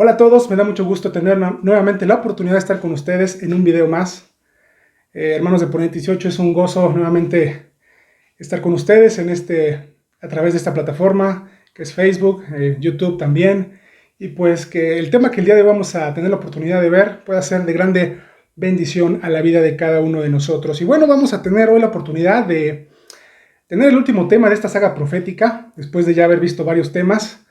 Hola a todos, me da mucho gusto tener nuevamente la oportunidad de estar con ustedes en un video más. Hermanos de Ponente 18, es un gozo nuevamente estar con ustedes a través de esta plataforma que es Facebook, YouTube también. Y pues que el tema que el día de hoy vamos a tener la oportunidad de ver pueda ser de grande bendición a la vida de cada uno de nosotros. Y bueno, vamos a tener hoy la oportunidad de tener el último tema de esta saga profética, después de ya haber visto varios temas.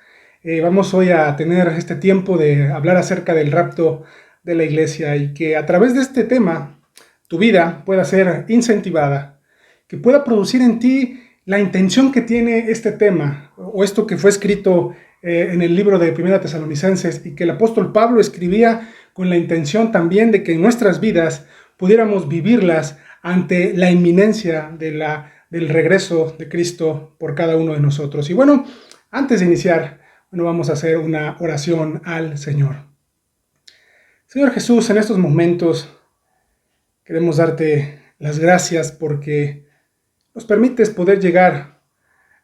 Vamos hoy a tener este tiempo de hablar acerca del rapto de la iglesia y que a través de este tema tu vida pueda ser incentivada, que pueda producir en ti la intención que tiene este tema o esto que fue escrito en el libro de Primera Tesalonicenses y que el apóstol Pablo escribía con la intención también de que en nuestras vidas pudiéramos vivirlas ante la inminencia del regreso de Cristo por cada uno de nosotros. Y bueno, antes de iniciar, bueno, vamos a hacer una oración al Señor. Señor Jesús, en estos momentos queremos darte las gracias porque nos permites poder llegar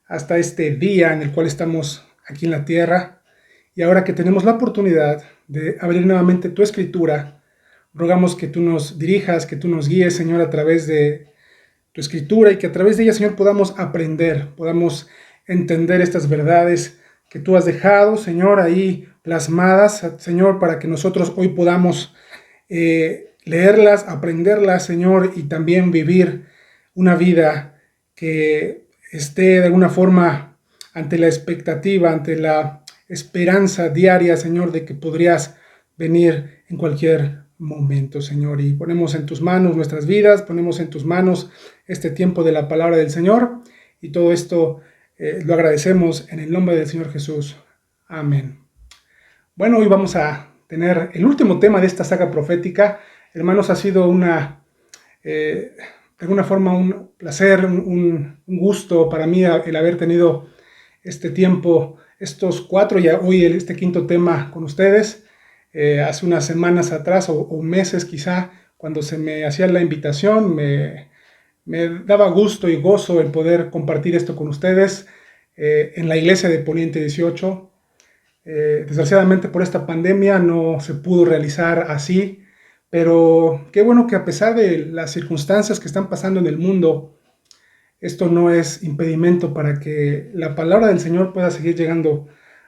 hasta este día en el cual estamos aquí en la tierra y ahora que tenemos la oportunidad de abrir nuevamente tu escritura, rogamos que tú nos dirijas, que tú nos guíes, Señor, a través de tu escritura y que a través de ella, Señor, podamos aprender, podamos entender estas verdades que tú has dejado, Señor, ahí plasmadas, Señor, para que nosotros hoy podamos leerlas, aprenderlas, Señor, y también vivir una vida que esté de alguna forma ante la expectativa, ante la esperanza diaria, Señor, de que podrías venir en cualquier momento, Señor. Y ponemos en tus manos nuestras vidas, ponemos en tus manos este tiempo de la palabra del Señor y todo esto lo agradecemos en el nombre del Señor Jesús. Amén. Bueno, hoy vamos a tener el último tema de esta saga profética. Hermanos, ha sido de alguna forma un placer, un gusto para mí el haber tenido este tiempo, estos cuatro y hoy este quinto tema con ustedes. Hace unas semanas atrás o meses quizá, cuando se me hacía la invitación, me daba gusto y gozo el poder compartir esto con ustedes en la iglesia de Poniente 18. Desgraciadamente por esta pandemia no se pudo realizar así, pero qué bueno que a pesar de las circunstancias que están pasando en el mundo, esto no es impedimento para que la palabra del Señor pueda seguir llegando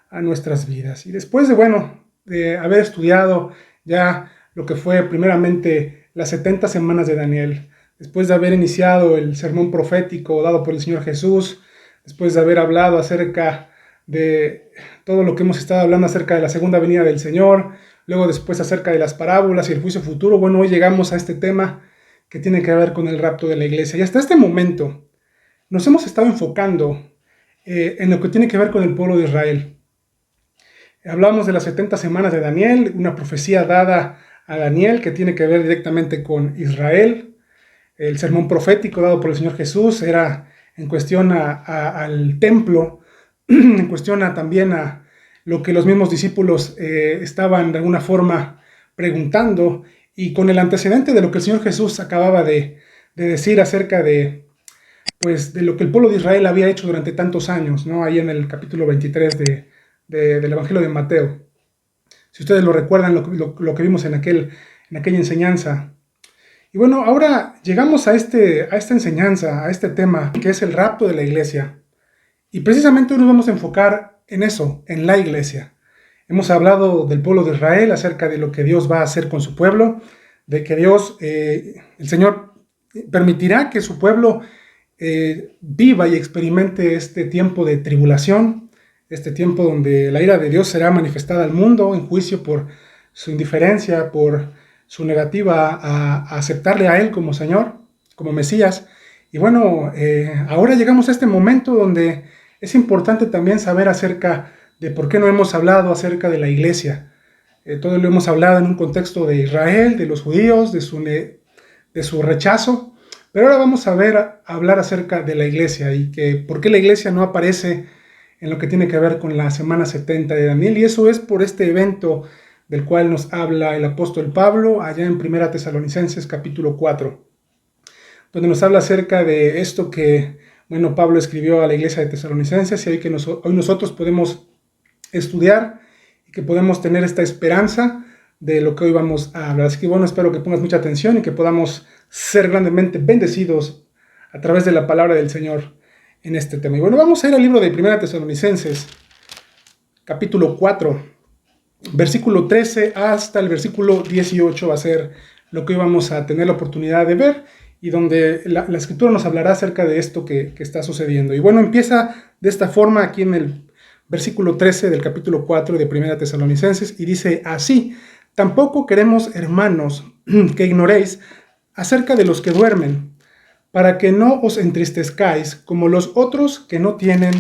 a nuestras vidas. Y después de haber estudiado ya lo que fue primeramente las 70 semanas de Daniel, después de haber iniciado el sermón profético dado por el Señor Jesús, después de haber hablado acerca de todo lo que hemos estado hablando acerca de la segunda venida del Señor, luego después acerca de las parábolas y el juicio futuro, bueno, hoy llegamos a este tema que tiene que ver con el rapto de la iglesia. Y hasta este momento nos hemos estado enfocando en lo que tiene que ver con el pueblo de Israel. Hablamos de las 70 semanas de Daniel, una profecía dada a Daniel que tiene que ver directamente con Israel. El sermón profético dado por el Señor Jesús era en cuestión al templo, en cuestión también a lo que los mismos discípulos estaban de alguna forma preguntando y con el antecedente de lo que el Señor Jesús acababa de decir acerca pues, de lo que el pueblo de Israel había hecho durante tantos años, ¿no? Ahí en el capítulo 23 del Evangelio de Mateo. Si ustedes lo recuerdan, lo que vimos en aquella enseñanza. Y bueno, ahora llegamos a esta enseñanza, a este tema, que es el rapto de la iglesia. Y precisamente hoy nos vamos a enfocar en eso, en la iglesia. Hemos hablado del pueblo de Israel, acerca de lo que Dios va a hacer con su pueblo, de que Dios, el Señor, permitirá que su pueblo viva y experimente este tiempo de tribulación, este tiempo donde la ira de Dios será manifestada al mundo en juicio por su indiferencia, por su negativa a aceptarle a Él como Señor, como Mesías. Y bueno, ahora llegamos a este momento donde es importante también saber acerca de por qué no hemos hablado acerca de la iglesia. Todo lo hemos hablado en un contexto de Israel, de los judíos, de su rechazo. Pero ahora vamos a hablar acerca de la iglesia y que por qué la iglesia no aparece en lo que tiene que ver con la semana 70 de Daniel. Y eso es por este evento del cual nos habla el apóstol Pablo allá en Primera Tesalonicenses capítulo 4, donde nos habla acerca de esto que, bueno, Pablo escribió a la iglesia de Tesalonicenses y hoy nosotros podemos estudiar y que podemos tener esta esperanza de lo que hoy vamos a hablar. Así que bueno, espero que pongas mucha atención y que podamos ser grandemente bendecidos a través de la palabra del Señor en este tema. Y bueno, vamos a ir al libro de 1 Tesalonicenses, capítulo 4, versículo 13 hasta el versículo 18 va a ser lo que hoy vamos a tener la oportunidad de ver y donde la Escritura nos hablará acerca de esto que está sucediendo. Y bueno, empieza de esta forma aquí en el versículo 13 del capítulo 4 de 1 Tesalonicenses y dice así: tampoco queremos, hermanos, que ignoréis acerca de los que duermen, para que no os entristezcáis como los otros que no tienen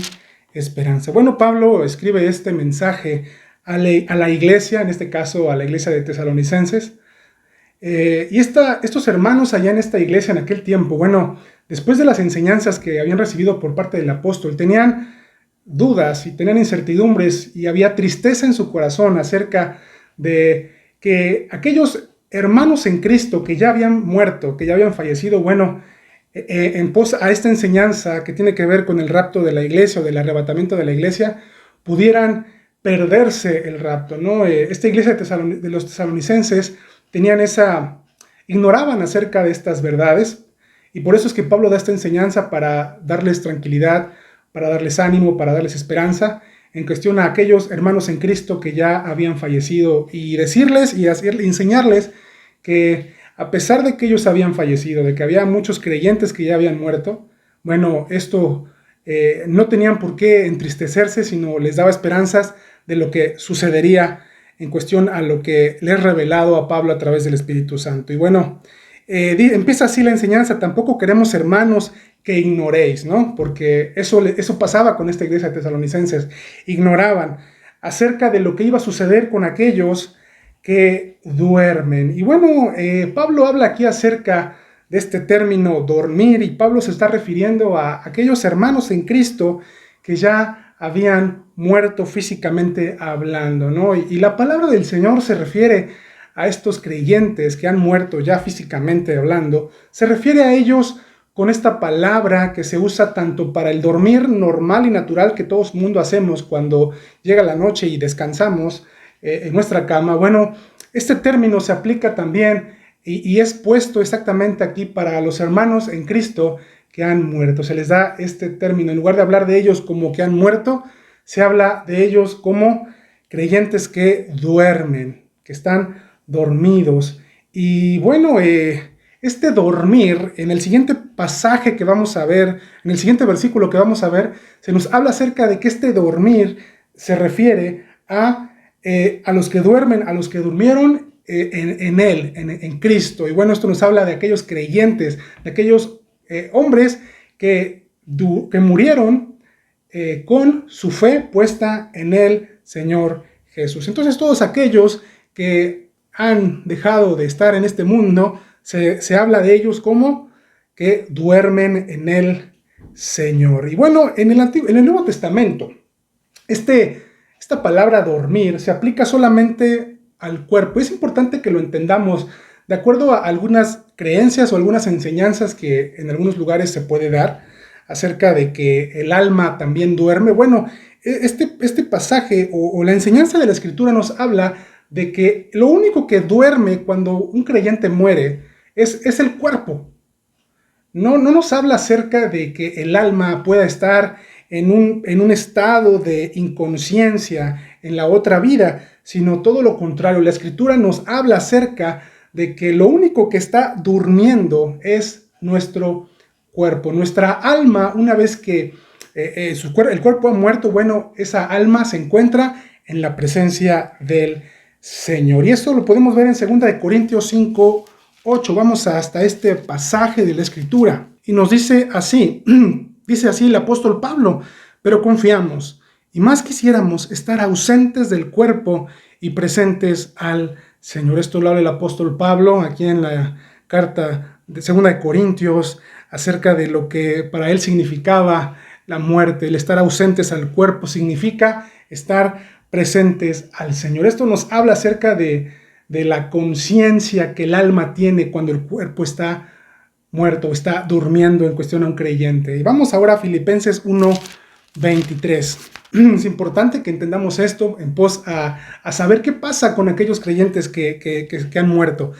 esperanza. Bueno, Pablo escribe este mensaje a la iglesia, en este caso a la iglesia de Tesalonicenses, y estos hermanos allá en esta iglesia en aquel tiempo, bueno, después de las enseñanzas que habían recibido por parte del apóstol, tenían dudas y tenían incertidumbres y había tristeza en su corazón acerca de que aquellos hermanos en Cristo que ya habían muerto, que ya habían fallecido, bueno, en pos a esta enseñanza que tiene que ver con el rapto de la iglesia o del arrebatamiento de la iglesia, pudieran perderse el rapto, ¿no? Esta iglesia de los tesalonicenses ignoraban acerca de estas verdades, y por eso es que Pablo da esta enseñanza para darles tranquilidad, para darles ánimo, para darles esperanza en cuestión a aquellos hermanos en Cristo que ya habían fallecido, y decirles y enseñarles que a pesar de que ellos habían fallecido, de que había muchos creyentes que ya habían muerto, bueno, esto no tenían por qué entristecerse, sino les daba esperanzas de lo que sucedería en cuestión a lo que le he revelado a Pablo a través del Espíritu Santo. Y bueno, empieza así la enseñanza: tampoco queremos, hermanos, que ignoréis, ¿no? Porque eso pasaba con esta iglesia de tesalonicenses. Ignoraban acerca de lo que iba a suceder con aquellos que duermen. Y bueno, Pablo habla aquí acerca de este término dormir, y Pablo se está refiriendo a aquellos hermanos en Cristo que ya habían muerto físicamente hablando, ¿no? Y la palabra del Señor se refiere a estos creyentes que han muerto ya físicamente hablando, se refiere a ellos con esta palabra que se usa tanto para el dormir normal y natural que todo el mundo hacemos cuando llega la noche y descansamos en nuestra cama. Bueno, este término se aplica también y es puesto exactamente aquí para los hermanos en Cristo que han muerto. Se les da este término. En lugar de hablar de ellos como que han muerto, se habla de ellos como creyentes que duermen, que están dormidos. Y bueno, este dormir, en el siguiente pasaje que vamos a ver, en el siguiente versículo que vamos a ver, se nos habla acerca de que este dormir se refiere a los que duermen, a los que durmieron en Él, en Cristo. Y bueno, esto nos habla de aquellos creyentes, de aquellos hombres que murieron con su fe puesta en el Señor Jesús. Entonces todos aquellos que han dejado de estar en este mundo, se habla de ellos como que duermen en el Señor. Y bueno, en el Nuevo Testamento, esta palabra dormir se aplica solamente al cuerpo. Es importante que lo entendamos de acuerdo a algunas creencias o algunas enseñanzas que en algunos lugares se puede dar acerca de que el alma también duerme. Bueno, este pasaje o la enseñanza de la Escritura nos habla de que lo único que duerme cuando un creyente muere es el cuerpo. No nos habla acerca de que el alma pueda estar en un estado de inconsciencia en la otra vida, sino todo lo contrario. La Escritura nos habla acerca de que lo único que está durmiendo es nuestro cuerpo. Nuestra alma, una vez que el cuerpo ha muerto, bueno, esa alma se encuentra en la presencia del Señor. Y esto lo podemos ver en 2 Corintios 5, 8. Vamos hasta este pasaje de la Escritura. Y nos dice así, dice así el apóstol Pablo: pero confiamos, y más quisiéramos estar ausentes del cuerpo y presentes al Señor. Esto lo habla el apóstol Pablo aquí en la carta de 2 Corintios acerca de lo que para él significaba la muerte. El estar ausentes al cuerpo significa estar presentes al Señor. Esto nos habla acerca de la conciencia que el alma tiene cuando el cuerpo está muerto, está durmiendo en cuestión a un creyente. Y vamos ahora a Filipenses 1:23. Es importante que entendamos esto en pos a saber qué pasa con aquellos creyentes que han muerto.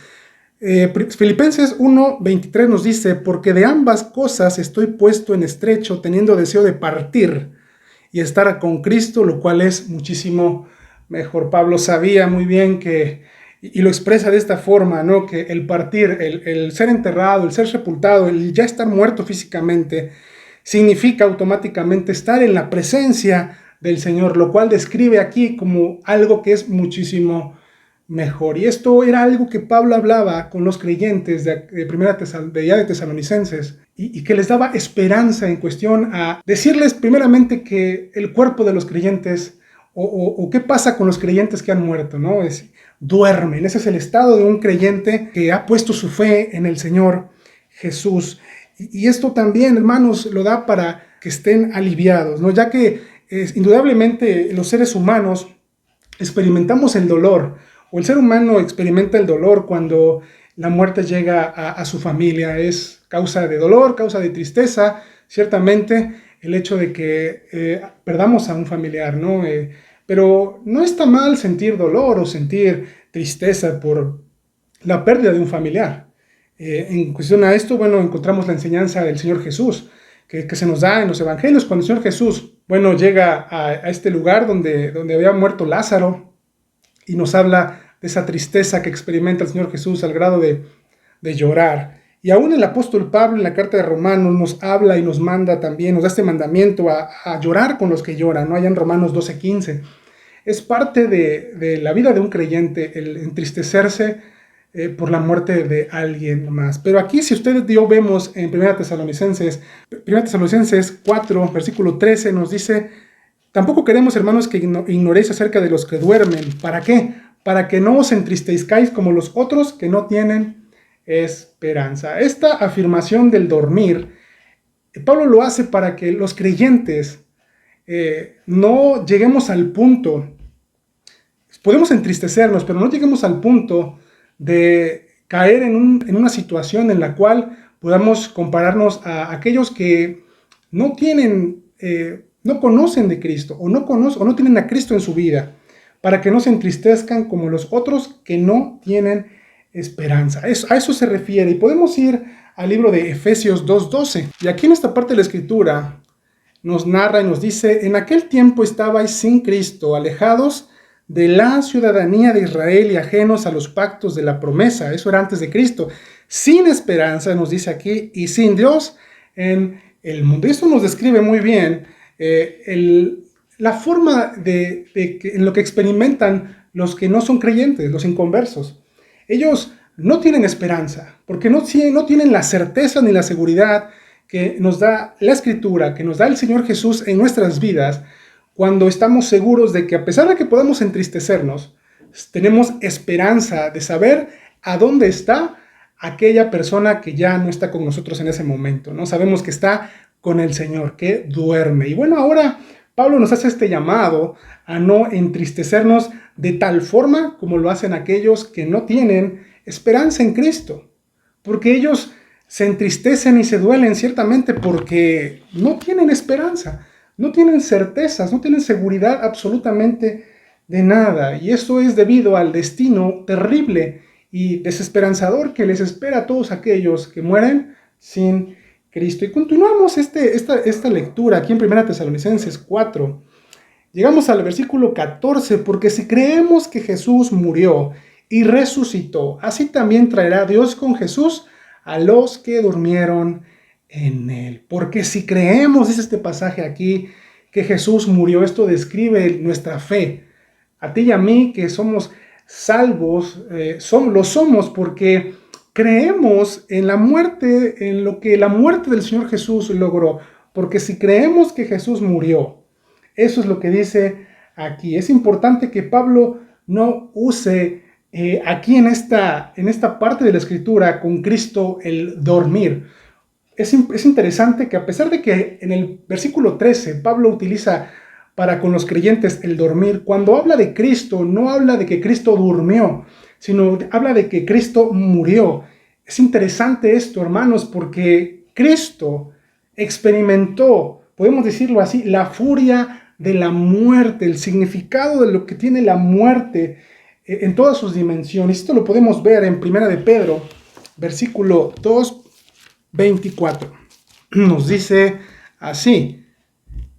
Filipenses 1:23 nos dice, porque de ambas cosas estoy puesto en estrecho, teniendo deseo de partir y estar con Cristo, lo cual es muchísimo mejor. Pablo sabía muy bien y lo expresa de esta forma, ¿no? Que el partir, el ser enterrado, el ser sepultado, el ya estar muerto físicamente, significa automáticamente estar en la presencia del Señor, lo cual describe aquí como algo que es muchísimo mejor. Y esto era algo que Pablo hablaba con los creyentes de Tesalonicenses y que les daba esperanza en cuestión a decirles primeramente que el cuerpo de los creyentes o qué pasa con los creyentes que han muerto, ¿no? Duermen. Ese es el estado de un creyente que ha puesto su fe en el Señor Jesús. Y esto también, hermanos, lo da para que estén aliviados, ¿no? Ya que indudablemente los seres humanos experimentamos el dolor, o el ser humano experimenta el dolor cuando la muerte llega a su familia. Es causa de dolor, causa de tristeza, ciertamente, el hecho de que perdamos a un familiar, ¿no? Pero no está mal sentir dolor o sentir tristeza por la pérdida de un familiar. En cuestión a esto, bueno, encontramos la enseñanza del Señor Jesús, que se nos da en los evangelios, cuando el Señor Jesús, bueno, llega a este lugar donde había muerto Lázaro, y nos habla de esa tristeza que experimenta el Señor Jesús al grado de llorar. Y aún el apóstol Pablo en la carta de Romanos nos habla y nos manda también, nos da este mandamiento a llorar con los que lloran, ¿no? Allá en Romanos 12:15. Es parte de la vida de un creyente el entristecerse por la muerte de alguien más. Pero aquí, si ustedes y yo vemos en 1 Tesalonicenses 4, versículo 13, nos dice: tampoco queremos, hermanos, que ignoréis acerca de los que duermen. ¿Para qué? Para que no os entristezcáis como los otros que no tienen esperanza. Esta afirmación del dormir, Pablo lo hace para que los creyentes no lleguemos al punto, podemos entristecernos, pero no lleguemos al punto de caer en una situación en la cual podamos compararnos a aquellos que no tienen, no conocen de Cristo o no tienen a Cristo en su vida, para que no se entristezcan como los otros que no tienen esperanza. A eso se refiere. Y podemos ir al libro de Efesios 2:12. Y aquí en esta parte de la Escritura nos narra y nos dice: en aquel tiempo estabais sin Cristo, alejados de la ciudadanía de Israel y ajenos a los pactos de la promesa. Eso era antes de Cristo. Sin esperanza, nos dice aquí, y sin Dios en el mundo. Esto nos describe muy bien la forma en lo que experimentan los que no son creyentes, los inconversos. Ellos no tienen esperanza, porque no tienen la certeza ni la seguridad que nos da la Escritura, que nos da el Señor Jesús en nuestras vidas, cuando estamos seguros de que, a pesar de que podamos entristecernos, tenemos esperanza de saber a dónde está aquella persona que ya no está con nosotros en ese momento, ¿no? Sabemos que está con el Señor, que duerme. Y bueno, ahora Pablo nos hace este llamado a no entristecernos de tal forma como lo hacen aquellos que no tienen esperanza en Cristo, porque ellos se entristecen y se duelen ciertamente porque no tienen esperanza, no tienen certezas, no tienen seguridad absolutamente de nada. Y esto es debido al destino terrible y desesperanzador que les espera a todos aquellos que mueren sin Cristo. Y continuamos esta lectura aquí en 1 Tesalonicenses 4. Llegamos al versículo 14, porque si creemos que Jesús murió y resucitó, así también traerá Dios con Jesús a los que durmieron en él. Porque si creemos, dice este pasaje aquí, que Jesús murió, esto describe nuestra fe. A ti y a mí, que somos salvos, lo somos porque creemos en la muerte, en lo que la muerte del Señor Jesús logró. Porque si creemos que Jesús murió, eso es lo que dice aquí. Es importante que Pablo no use aquí en esta parte de la Escritura con Cristo el dormir. Es interesante que, a pesar de que en el versículo 13 Pablo utiliza para con los creyentes el dormir, cuando habla de Cristo no habla de que Cristo durmió, sino habla de que Cristo murió. Es interesante esto, hermanos, porque Cristo experimentó, podemos decirlo así, la furia de la muerte, el significado de lo que tiene la muerte en todas sus dimensiones. Esto lo podemos ver en 1 de Pedro, versículo 2, 24. Nos dice así: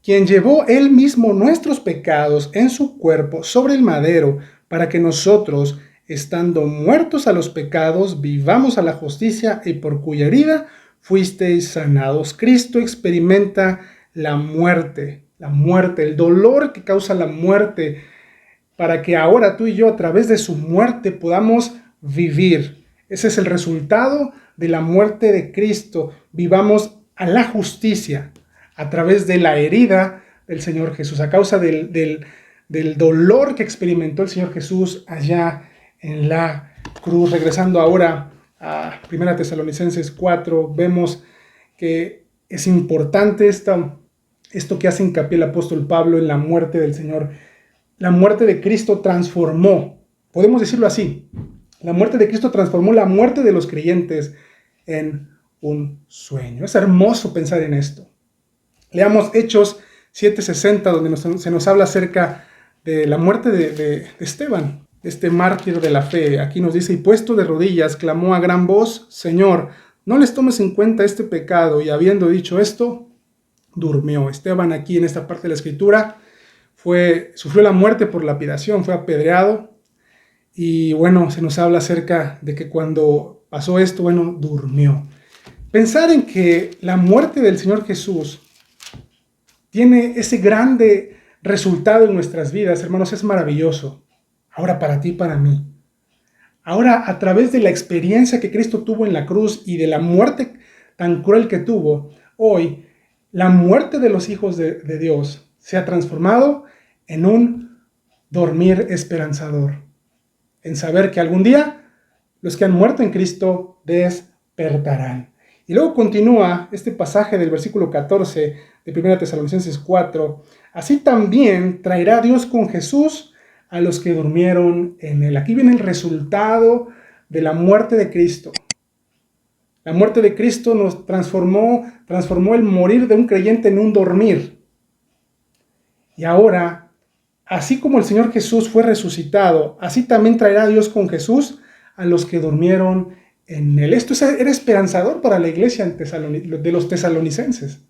quien llevó él mismo nuestros pecados en su cuerpo sobre el madero, para que nosotros, estando muertos a los pecados, vivamos a la justicia, y por cuya herida fuisteis sanados. Cristo experimenta la muerte, el dolor que causa la muerte, para que ahora tú y yo, a través de su muerte, podamos vivir. Ese es el resultado de la muerte de Cristo. Vivamos a la justicia a través de la herida del Señor Jesús, a causa del dolor que experimentó el Señor Jesús allá en la cruz. Regresando ahora a 1 Tesalonicenses 4, vemos que es importante esto que hace hincapié el apóstol Pablo en la muerte del Señor. La muerte de Cristo transformó, podemos decirlo así, la muerte de Cristo transformó la muerte de los creyentes en un sueño. Es hermoso pensar en esto. Leamos Hechos 7:60, donde se nos habla acerca de la muerte de Esteban, este mártir de la fe. Aquí nos dice: y puesto de rodillas, clamó a gran voz: Señor, no les tomes en cuenta este pecado. Y habiendo dicho esto, durmió. Esteban, aquí en esta parte de la escritura, sufrió la muerte por lapidación, fue apedreado. Y bueno, se nos habla acerca de que cuando pasó esto, bueno, durmió. Pensar en que la muerte del Señor Jesús tiene ese grande resultado en nuestras vidas, hermanos, es maravilloso. Ahora para ti y para mí. Ahora, a través de la experiencia que Cristo tuvo en la cruz y de la muerte tan cruel que tuvo, hoy la muerte de los hijos de Dios se ha transformado en un dormir esperanzador. En saber que algún día los que han muerto en Cristo despertarán. Y luego continúa este pasaje del versículo 14 de 1 Tesalonicenses 4. Así también traerá Dios con Jesús a los que durmieron en él. Aquí viene el resultado de la muerte de Cristo. La muerte de Cristo nos transformó el morir de un creyente en un dormir. Y ahora, así como el Señor Jesús fue resucitado, así también traerá Dios con Jesús a los que durmieron en él. Esto era esperanzador para la iglesia de los tesalonicenses.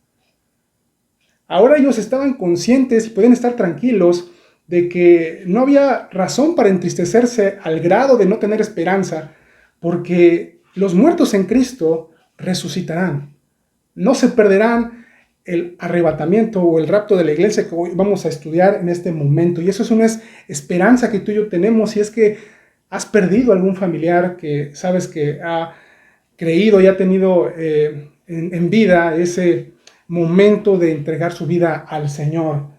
Ahora ellos estaban conscientes y podían estar tranquilos de que no había razón para entristecerse al grado de no tener esperanza, porque los muertos en Cristo resucitarán. No se perderán el arrebatamiento o el rapto de la iglesia que hoy vamos a estudiar en este momento. Y eso es una esperanza que tú y yo tenemos. Si es que has perdido algún familiar que sabes que ha creído y ha tenido en vida ese momento de entregar su vida al Señor.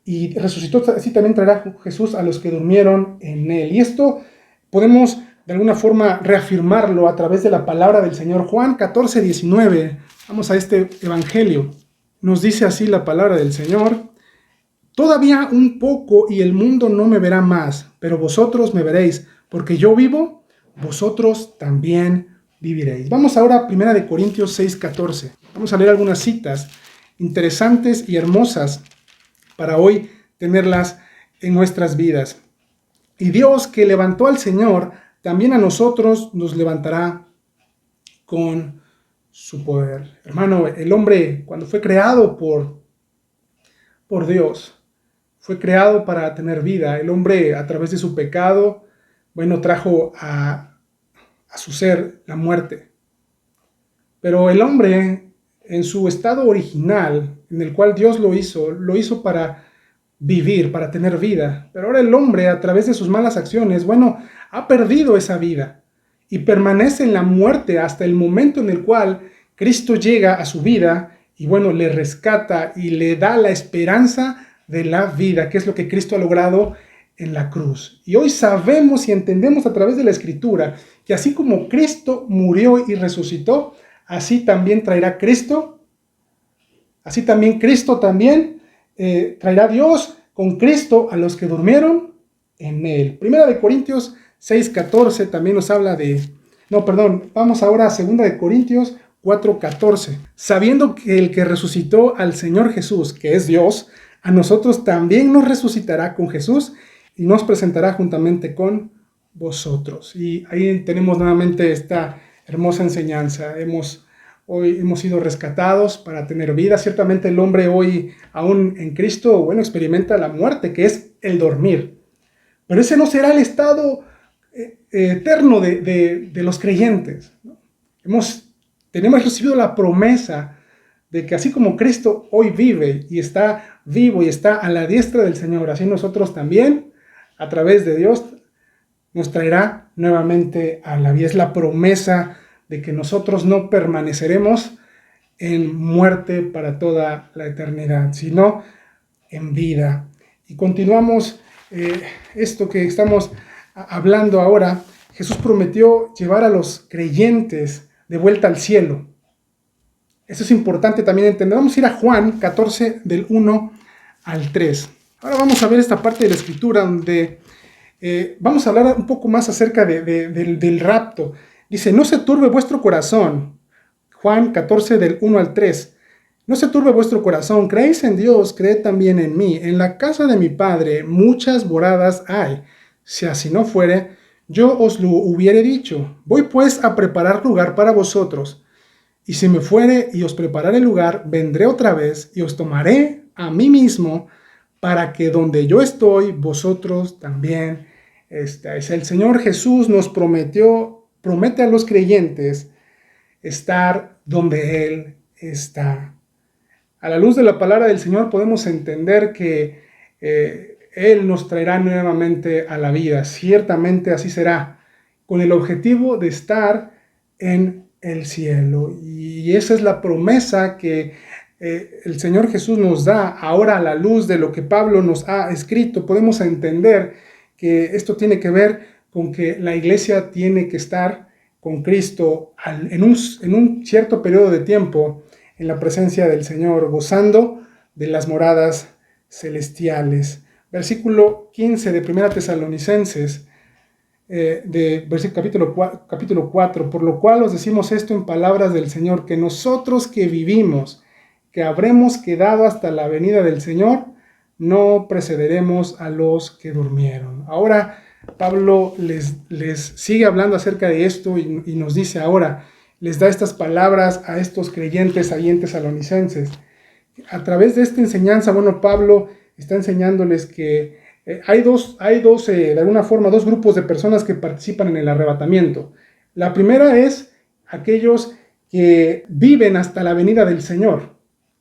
Y resucitó, así también traerá Jesús a los que durmieron en él. Y esto podemos de alguna forma reafirmarlo a través de la palabra del Señor. Juan 14:19. Vamos a este evangelio. Nos dice así la palabra del Señor: todavía un poco y el mundo no me verá más, pero vosotros me veréis, porque yo vivo, vosotros también viviréis. Vamos ahora a 1 Corintios 6:14. Vamos a leer algunas citas interesantes y hermosas para hoy tenerlas en nuestras vidas. Y Dios, que levantó al Señor, también a nosotros nos levantará con su poder. Hermano, el hombre, cuando fue creado por Dios, fue creado para tener vida. El hombre, a través de su pecado, bueno, trajo a su ser la muerte. Pero el hombre, en su estado original, en el cual Dios lo hizo para vivir, para tener vida. Pero ahora el hombre, a través de sus malas acciones, bueno, ha perdido esa vida y permanece en la muerte hasta el momento en el cual Cristo llega a su vida y bueno, le rescata y le da la esperanza de la vida, que es lo que Cristo ha logrado en la cruz. Y hoy sabemos y entendemos a través de la Escritura que así como Cristo murió y resucitó, así también traerá Cristo, así también Cristo traerá Dios con Cristo a los que durmieron en él. Primera de Corintios 6:14 también nos habla vamos ahora a 2 de Corintios 4:14. Sabiendo que el que resucitó al Señor Jesús, que es Dios, a nosotros también nos resucitará con Jesús y nos presentará juntamente con vosotros. Y ahí tenemos nuevamente esta hermosa enseñanza. Hoy hemos sido rescatados para tener vida. Ciertamente el hombre hoy, aún en Cristo, bueno, experimenta la muerte, que es el dormir. Pero ese no será el estado eterno de los creyentes, ¿no? Tenemos recibido la promesa de que así como Cristo hoy vive y está vivo y está a la diestra del Señor, así nosotros también, a través de Dios, nos traerá nuevamente a la vida. Es la promesa de que nosotros no permaneceremos en muerte para toda la eternidad, sino en vida. Y continuamos esto que estamos hablando ahora. Jesús prometió llevar a los creyentes de vuelta al cielo. Eso es importante también entender. Vamos a ir a Juan 14 del 1 al 3. Ahora vamos a ver esta parte de la escritura donde vamos a hablar un poco más acerca del rapto. Dice, no se turbe vuestro corazón. Juan 14 del 1 al 3. No se turbe vuestro corazón, creéis en Dios, creed también en mí. En la casa de mi Padre muchas moradas hay. Si así no fuere, yo os lo hubiere dicho. Voy pues a preparar lugar para vosotros. Y si me fuere y os prepararé lugar, vendré otra vez y os tomaré a mí mismo, para que donde yo estoy, vosotros también estáis. El Señor Jesús nos promete a los creyentes estar donde Él está. A la luz de la palabra del Señor podemos entender que Él nos traerá nuevamente a la vida. Ciertamente así será, con el objetivo de estar en el cielo. Y esa es la promesa que el Señor Jesús nos da. Ahora, a la luz de lo que Pablo nos ha escrito, podemos entender que esto tiene que ver con que la iglesia tiene que estar con Cristo en un cierto periodo de tiempo en la presencia del Señor, gozando de las moradas celestiales. Versículo 15 de 1 Tesalonicenses, capítulo 4, por lo cual os decimos esto en palabras del Señor, que nosotros que vivimos, que habremos quedado hasta la venida del Señor, no precederemos a los que durmieron. Ahora Pablo les sigue hablando acerca de esto y nos dice ahora, les da estas palabras a estos creyentes ahí en Tesalonicenses. A través de esta enseñanza, bueno, Pablo está enseñándoles que hay dos, de alguna forma, dos grupos de personas que participan en el arrebatamiento. La primera es aquellos que viven hasta la venida del Señor.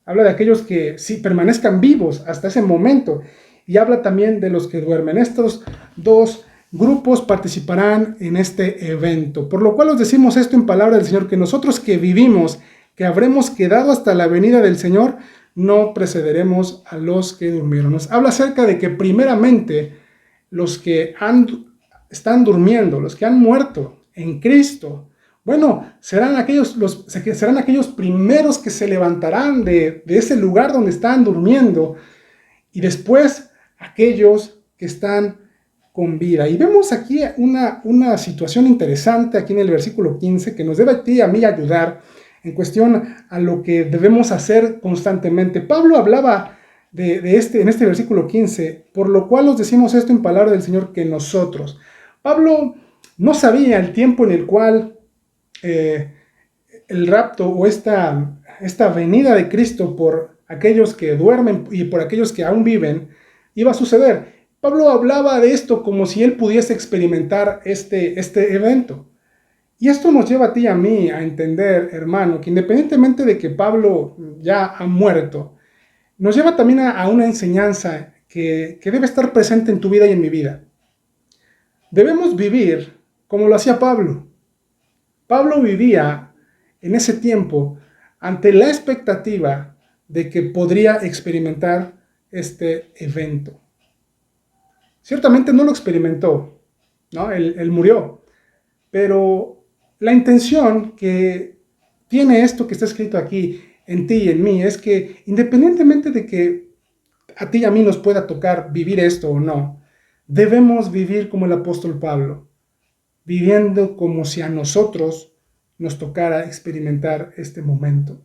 Habla de aquellos que sí permanezcan vivos hasta ese momento. Y habla también de los que duermen. Estos dos grupos participarán en este evento. Por lo cual os decimos esto en palabra del Señor, que nosotros que vivimos, que habremos quedado hasta la venida del Señor, no precederemos a los que durmieron. Nos habla acerca de que primeramente los que están durmiendo, los que han muerto en Cristo, bueno, serán aquellos primeros que se levantarán de ese lugar donde están durmiendo, y después aquellos que están con vida. Y vemos aquí una situación interesante aquí en el versículo 15 que nos debe a ti y a mí ayudar en cuestión a lo que debemos hacer constantemente. Pablo hablaba en este versículo 15, por lo cual os decimos esto en palabra del Señor, que nosotros. Pablo no sabía el tiempo en el cual el rapto o esta venida de Cristo por aquellos que duermen y por aquellos que aún viven iba a suceder. Pablo hablaba de esto como si él pudiese experimentar este evento. Y esto nos lleva a ti y a mí a entender, hermano, que independientemente de que Pablo ya ha muerto, nos lleva también a una enseñanza que debe estar presente en tu vida y en mi vida. Debemos vivir como lo hacía Pablo. Pablo vivía en ese tiempo ante la expectativa de que podría experimentar este evento. Ciertamente no lo experimentó, ¿no? Él murió, pero la intención que tiene esto que está escrito aquí en ti y en mí es que independientemente de que a ti y a mí nos pueda tocar vivir esto o no, debemos vivir como el apóstol Pablo, viviendo como si a nosotros nos tocara experimentar este momento.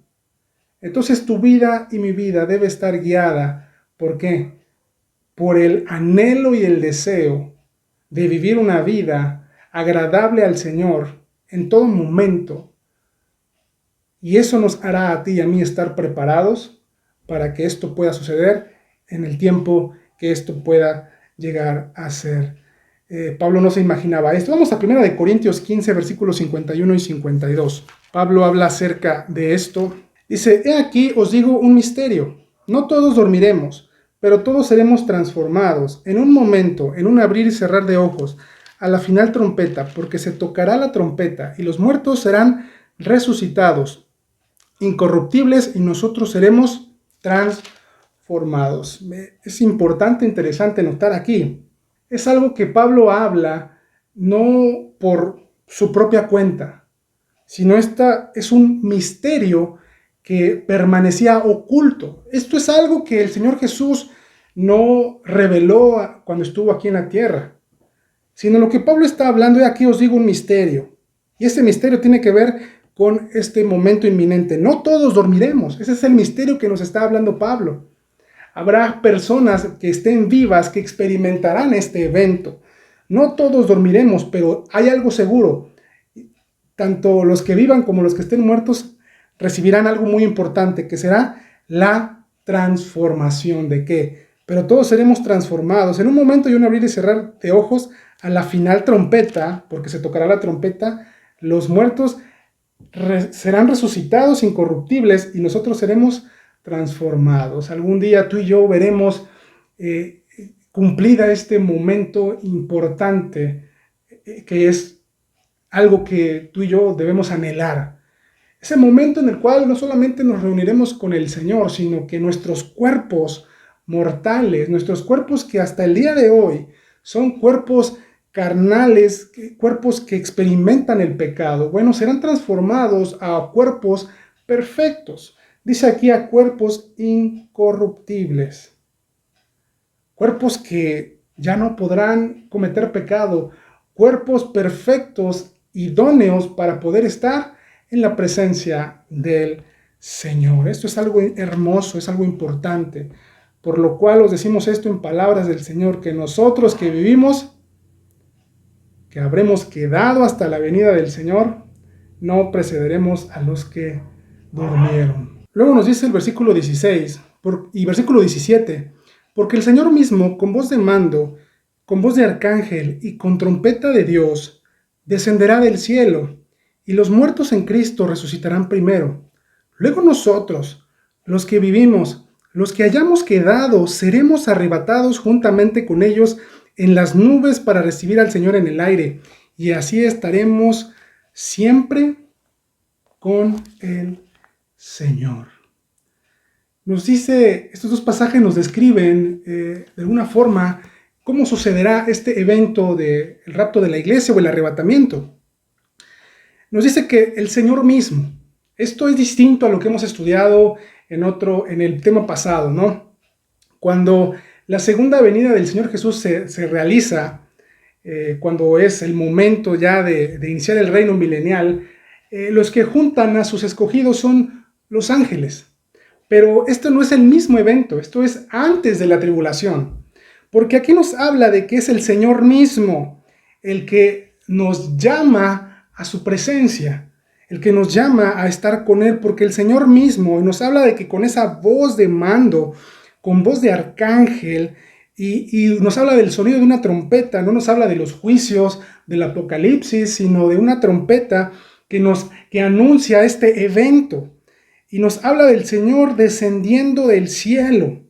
Entonces tu vida y mi vida debe estar guiada ¿Por qué? Por el anhelo y el deseo de vivir una vida agradable al Señor en todo momento. Y eso nos hará a ti y a mí estar preparados para que esto pueda suceder en el tiempo que esto pueda llegar a ser. Pablo no se imaginaba esto. Vamos a 1 Corintios 15, versículos 51 y 52. Pablo habla acerca de esto. Dice, he aquí os digo un misterio. No todos dormiremos, pero todos seremos transformados en un momento, en un abrir y cerrar de ojos, a la final trompeta, porque se tocará la trompeta y los muertos serán resucitados, incorruptibles, y nosotros seremos transformados. Es importante, interesante notar aquí. Es algo que Pablo habla no por su propia cuenta, sino esta es un misterio que permanecía oculto. Esto es algo que el Señor Jesús no reveló cuando estuvo aquí en la tierra, sino lo que Pablo está hablando, y aquí os digo un misterio. Y ese misterio tiene que ver con este momento inminente. No todos dormiremos. Ese es el misterio que nos está hablando Pablo. Habrá personas que estén vivas que experimentarán este evento. No todos dormiremos, pero hay algo seguro. Tanto los que vivan como los que estén muertos recibirán algo muy importante, que será la transformación. ¿De qué? Pero todos seremos transformados. En un momento y un abrir y cerrar de ojos, a la final trompeta, porque se tocará la trompeta, los muertos serán resucitados incorruptibles y nosotros seremos transformados. Algún día tú y yo veremos cumplida este momento importante, que es algo que tú y yo debemos anhelar. Ese momento en el cual no solamente nos reuniremos con el Señor, sino que nuestros cuerpos mortales, nuestros cuerpos que hasta el día de hoy son cuerpos carnales, cuerpos que experimentan el pecado, bueno, serán transformados a cuerpos perfectos. Dice aquí a cuerpos incorruptibles. Cuerpos que ya no podrán cometer pecado. Cuerpos perfectos, idóneos para poder estar en la presencia del Señor. Esto es algo hermoso, es algo importante. Por lo cual os decimos esto en palabras del Señor, que nosotros que vivimos, que habremos quedado hasta la venida del Señor, no precederemos a los que durmieron. Luego nos dice el versículo 16 y versículo 17, porque el Señor mismo, con voz de mando, con voz de arcángel y con trompeta de Dios, descenderá del cielo, y los muertos en Cristo resucitarán primero. Luego nosotros, los que vivimos, los que hayamos quedado, seremos arrebatados juntamente con ellos en las nubes para recibir al Señor en el aire, y así estaremos siempre con el Señor. Nos dice, estos dos pasajes nos describen de alguna forma cómo sucederá este evento del rapto de la iglesia o el arrebatamiento. Nos dice que el Señor mismo, esto es distinto a lo que hemos estudiado en el tema pasado, ¿no? Cuando la segunda venida del Señor Jesús se realiza, cuando es el momento ya de iniciar el reino milenial, los que juntan a sus escogidos son los ángeles. Pero esto no es el mismo evento, esto es antes de la tribulación. Porque aquí nos habla de que es el Señor mismo el que nos llama a su presencia, el que nos llama a estar con Él, porque el Señor mismo nos habla de que con esa voz de mando, con voz de arcángel, y nos habla del sonido de una trompeta, no nos habla de los juicios del Apocalipsis, sino de una trompeta que anuncia este evento. Y nos habla del Señor descendiendo del cielo.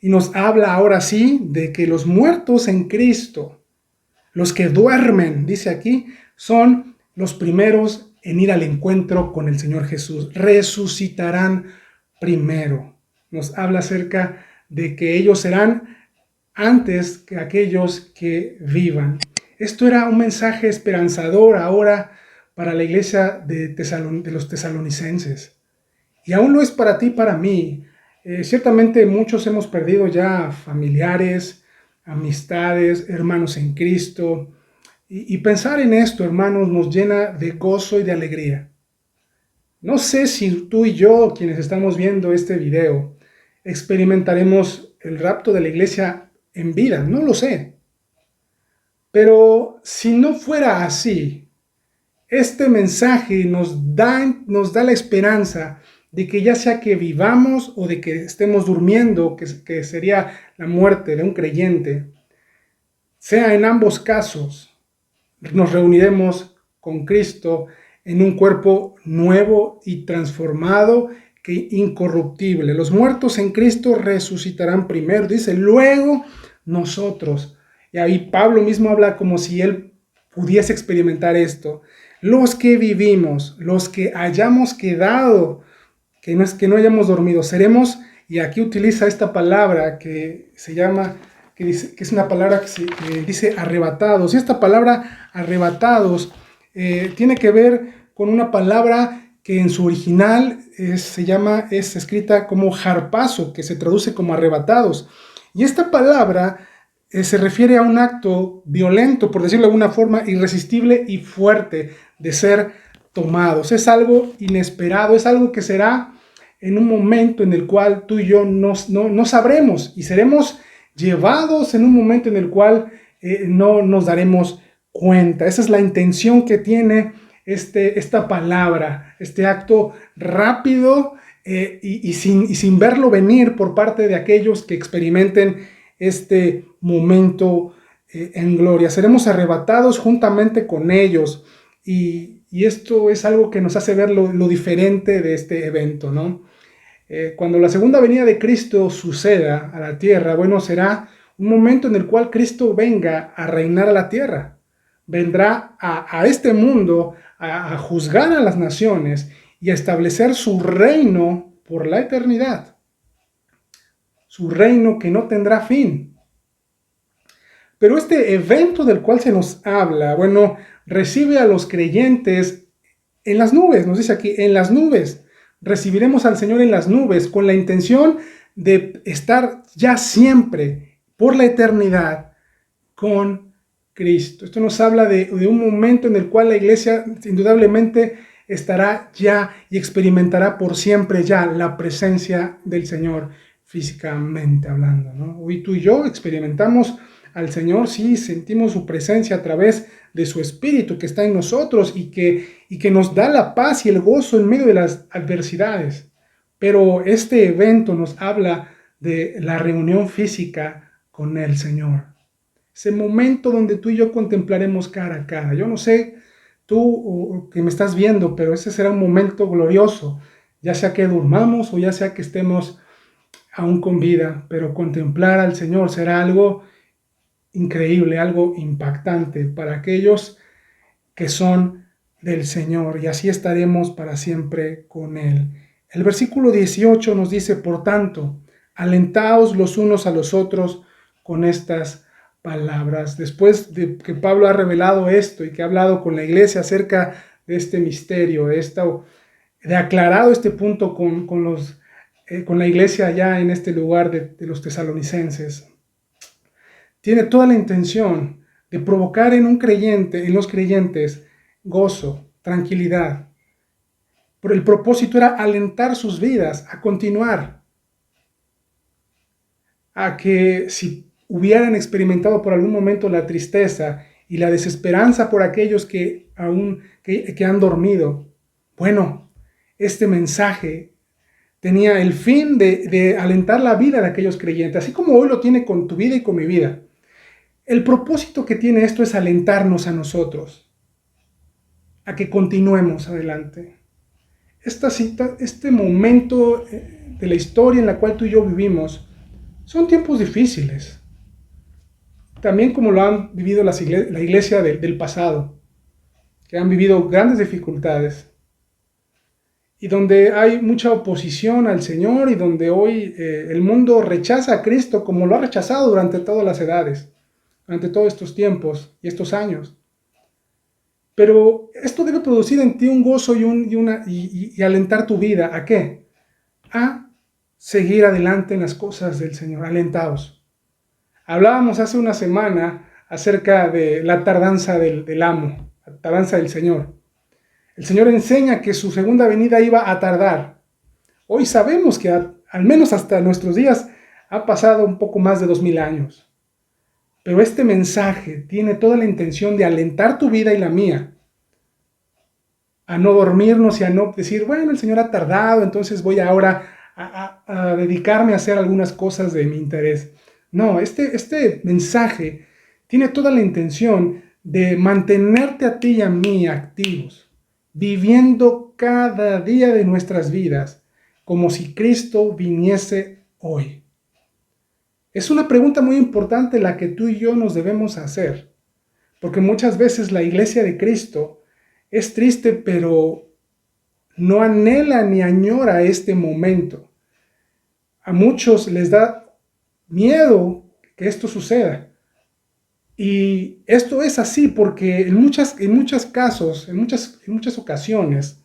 Y nos habla ahora sí de que los muertos en Cristo, los que duermen, dice aquí, son los primeros en ir al encuentro con el Señor Jesús. Resucitarán primero. Nos habla acerca de que ellos serán antes que aquellos que vivan. Esto era un mensaje esperanzador ahora para la iglesia de los tesalonicenses. Y aún lo es para ti y para mí. Ciertamente muchos hemos perdido ya familiares, amistades, hermanos en Cristo. Y pensar en esto, hermanos, nos llena de gozo y de alegría. No sé si tú y yo, quienes estamos viendo este video, experimentaremos el rapto de la iglesia en vida, no lo sé. Pero si no fuera así, este mensaje nos da la esperanza de que ya sea que vivamos o de que estemos durmiendo, que sería la muerte de un creyente, sea en ambos casos, nos reuniremos con Cristo en un cuerpo nuevo y transformado, que incorruptible. Los muertos en Cristo resucitarán primero, dice, luego nosotros. Y ahí Pablo mismo habla como si él pudiese experimentar esto. Los que vivimos, los que hayamos quedado, que no hayamos dormido, seremos, y aquí utiliza esta palabra que se llama, que es una palabra que dice arrebatados, y esta palabra arrebatados tiene que ver con una palabra que en su original es escrita como harpazo, que se traduce como arrebatados, y esta palabra se refiere a un acto violento, por decirlo de alguna forma, irresistible y fuerte de ser tomados. Es algo inesperado, es algo que será en un momento en el cual tú y yo no sabremos y seremos llevados en un momento en el cual no nos daremos cuenta. Esa es la intención que tiene esta palabra, este acto rápido y sin verlo venir por parte de aquellos que experimenten este momento en gloria. Seremos arrebatados juntamente con ellos y esto es algo que nos hace ver lo diferente de este evento, ¿no? Cuando la segunda venida de Cristo suceda a la tierra, bueno, será un momento en el cual Cristo venga a reinar a la tierra. Vendrá a este mundo a juzgar a las naciones y a establecer su reino por la eternidad. Su reino que no tendrá fin. Pero este evento del cual se nos habla, bueno, recibe a los creyentes en las nubes, nos dice aquí, en las nubes. Recibiremos al Señor en las nubes con la intención de estar ya siempre, por la eternidad, con Cristo. Esto nos habla de un momento en el cual la iglesia indudablemente estará ya y experimentará por siempre ya la presencia del Señor físicamente hablando, ¿no? Hoy tú y yo experimentamos al Señor, sí, sentimos su presencia a través de su Espíritu que está en nosotros y que nos da la paz y el gozo en medio de las adversidades. Pero este evento nos habla de la reunión física con el Señor. Ese momento donde tú y yo contemplaremos cara a cara. Yo no sé tú que me estás viendo, pero ese será un momento glorioso, ya sea que durmamos o ya sea que estemos aún con vida, pero contemplar al Señor será algo increíble, algo impactante para aquellos que son del Señor, y así estaremos para siempre con Él. El versículo 18 nos dice, por tanto, alentaos los unos a los otros con estas palabras. Después de que Pablo ha revelado esto y que ha hablado con la iglesia acerca de este misterio, de aclarado este punto con la iglesia allá en este lugar de los tesalonicenses, tiene toda la intención de provocar en los creyentes, gozo, tranquilidad. Pero el propósito era alentar sus vidas a continuar, a que si hubieran experimentado por algún momento la tristeza y la desesperanza por aquellos que han dormido, bueno, este mensaje tenía el fin de alentar la vida de aquellos creyentes, así como hoy lo tiene con tu vida y con mi vida. El propósito que tiene esto es alentarnos a nosotros, a que continuemos adelante. Esta cita, este momento de la historia en la cual tú y yo vivimos, son tiempos difíciles. También como lo han vivido la iglesia del pasado, que han vivido grandes dificultades, y donde hay mucha oposición al Señor, y donde hoy el mundo rechaza a Cristo como lo ha rechazado durante todas las edades, durante todos estos tiempos y estos años. Pero esto debe producir en ti un gozo y alentar tu vida. ¿A qué? A seguir adelante en las cosas del Señor. Alentaos. Hablábamos hace una semana acerca de la tardanza del amo, la tardanza del Señor. El Señor enseña que su segunda venida iba a tardar. Hoy sabemos que ha al menos hasta nuestros días, ha pasado un poco más de 2000 años. Pero este mensaje tiene toda la intención de alentar tu vida y la mía a no dormirnos y a no decir, bueno, el Señor ha tardado, entonces voy ahora a dedicarme a hacer algunas cosas de mi interés. No, este mensaje tiene toda la intención de mantenerte a ti y a mí activos, viviendo cada día de nuestras vidas como si Cristo viniese hoy. Es una pregunta muy importante la que tú y yo nos debemos hacer, porque muchas veces la iglesia de Cristo es triste, pero no anhela ni añora este momento. A muchos les da miedo que esto suceda. Y esto es así porque en muchos casos, en muchas ocasiones,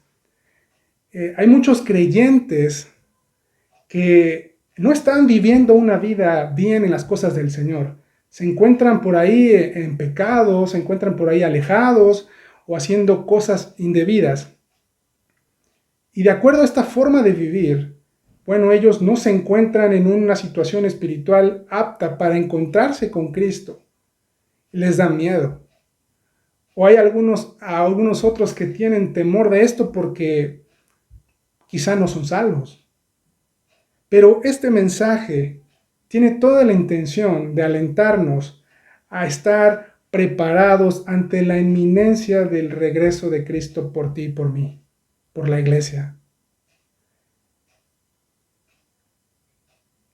hay muchos creyentes que no están viviendo una vida bien en las cosas del Señor. Se encuentran por ahí en pecado, se encuentran por ahí alejados o haciendo cosas indebidas. Y de acuerdo a esta forma de vivir, bueno, ellos no se encuentran en una situación espiritual apta para encontrarse con Cristo. Les da miedo. O hay algunos otros que tienen temor de esto porque quizá no son salvos. Pero este mensaje tiene toda la intención de alentarnos a estar preparados ante la inminencia del regreso de Cristo por ti y por mí, por la iglesia.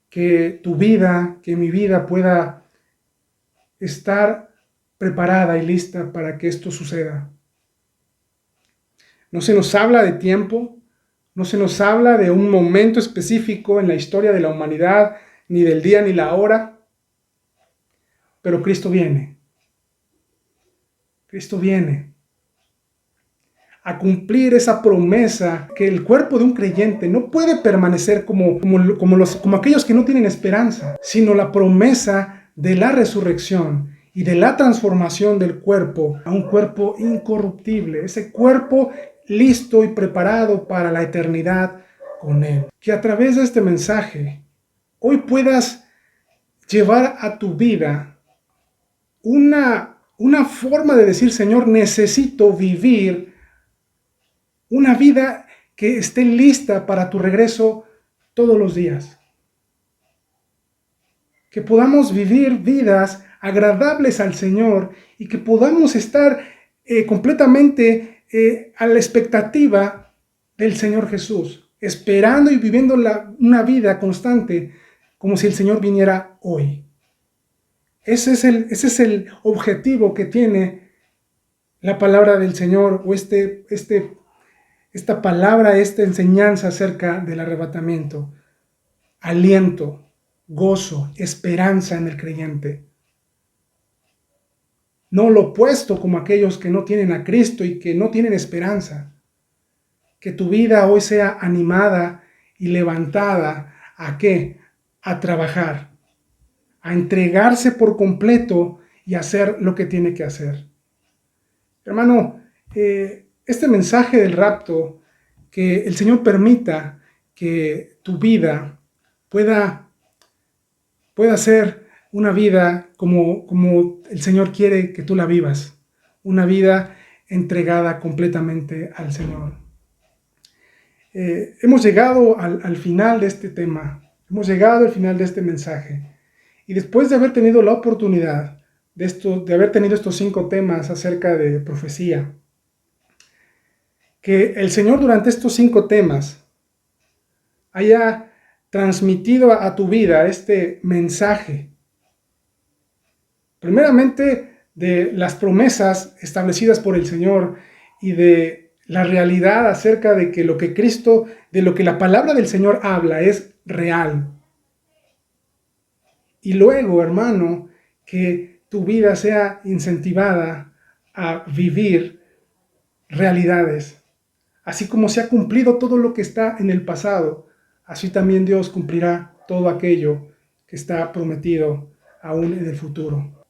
Que tu vida, que mi vida pueda estar preparada y lista para que esto suceda. No se nos habla de tiempo, no se nos habla de un momento específico en la historia de la humanidad, ni del día ni la hora, pero Cristo viene. Cristo viene a cumplir esa promesa que el cuerpo de un creyente no puede permanecer como aquellos que no tienen esperanza, sino la promesa de la resurrección y de la transformación del cuerpo a un cuerpo incorruptible, ese cuerpo listo y preparado para la eternidad con Él. Que a través de este mensaje hoy puedas llevar a tu vida una forma de decir, Señor, necesito vivir una vida que esté lista para tu regreso todos los días. Que podamos vivir vidas agradables al Señor y que podamos estar completamente a la expectativa del Señor Jesús, esperando y viviendo una vida constante como si el Señor viniera hoy. Ese es el objetivo que tiene la palabra del Señor o esta palabra, esta enseñanza acerca del arrebatamiento. Aliento, gozo, esperanza en el creyente. No lo opuesto como aquellos que no tienen a Cristo y que no tienen esperanza. Que tu vida hoy sea animada y levantada ¿a qué? A trabajar, a entregarse por completo y hacer lo que tiene que hacer. Hermano, este mensaje del rapto, que el Señor permita que tu vida pueda ser una vida como el Señor quiere que tú la vivas, una vida entregada completamente al Señor. Hemos llegado al final de este tema, hemos llegado al final de este mensaje, y después de haber tenido la oportunidad de haber tenido estos 5 temas acerca de profecía, que el Señor durante estos 5 temas haya transmitido a tu vida este mensaje, primeramente de las promesas establecidas por el Señor y de la realidad acerca de que de lo que la palabra del Señor habla es real. Y luego, hermano, que tu vida sea incentivada a vivir realidades. Así como se ha cumplido todo lo que está en el pasado, así también Dios cumplirá todo aquello que está prometido aún en el futuro.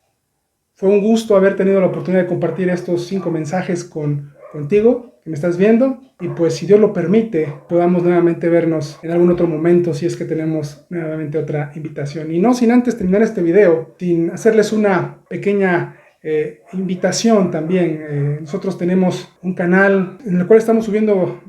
Fue un gusto haber tenido la oportunidad de compartir estos 5 mensajes contigo. me estás viendo, y pues si Dios lo permite, podamos nuevamente vernos en algún otro momento, si es que tenemos nuevamente otra invitación. Y no sin antes terminar este video, sin hacerles una pequeña invitación también. Nosotros tenemos un canal en el cual estamos subiendo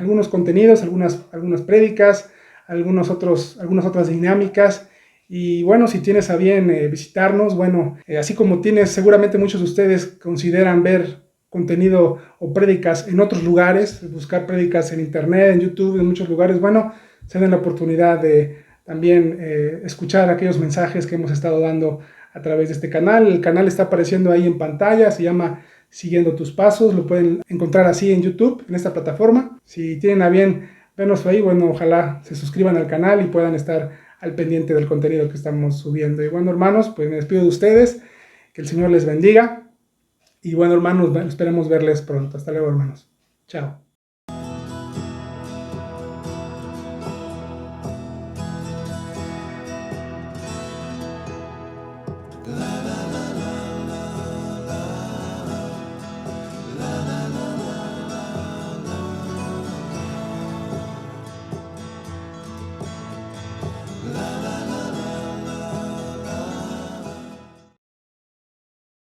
algunos contenidos, algunas prédicas, algunas otras dinámicas. Y bueno, si tienes a bien visitarnos, bueno, así como seguramente muchos de ustedes consideran ver contenido o prédicas en otros lugares, buscar prédicas en internet, en YouTube, en muchos lugares, bueno, se den la oportunidad de también escuchar aquellos mensajes que hemos estado dando a través de este canal. El canal está apareciendo ahí en pantalla, se llama Siguiendo tus Pasos, lo pueden encontrar así en YouTube, en esta plataforma. Si tienen a bien vernos ahí, bueno, ojalá se suscriban al canal y puedan estar al pendiente del contenido que estamos subiendo. Y bueno, hermanos, pues me despido de ustedes, que el Señor les bendiga. Y bueno, hermanos, esperemos verles pronto. Hasta luego, hermanos. Chao.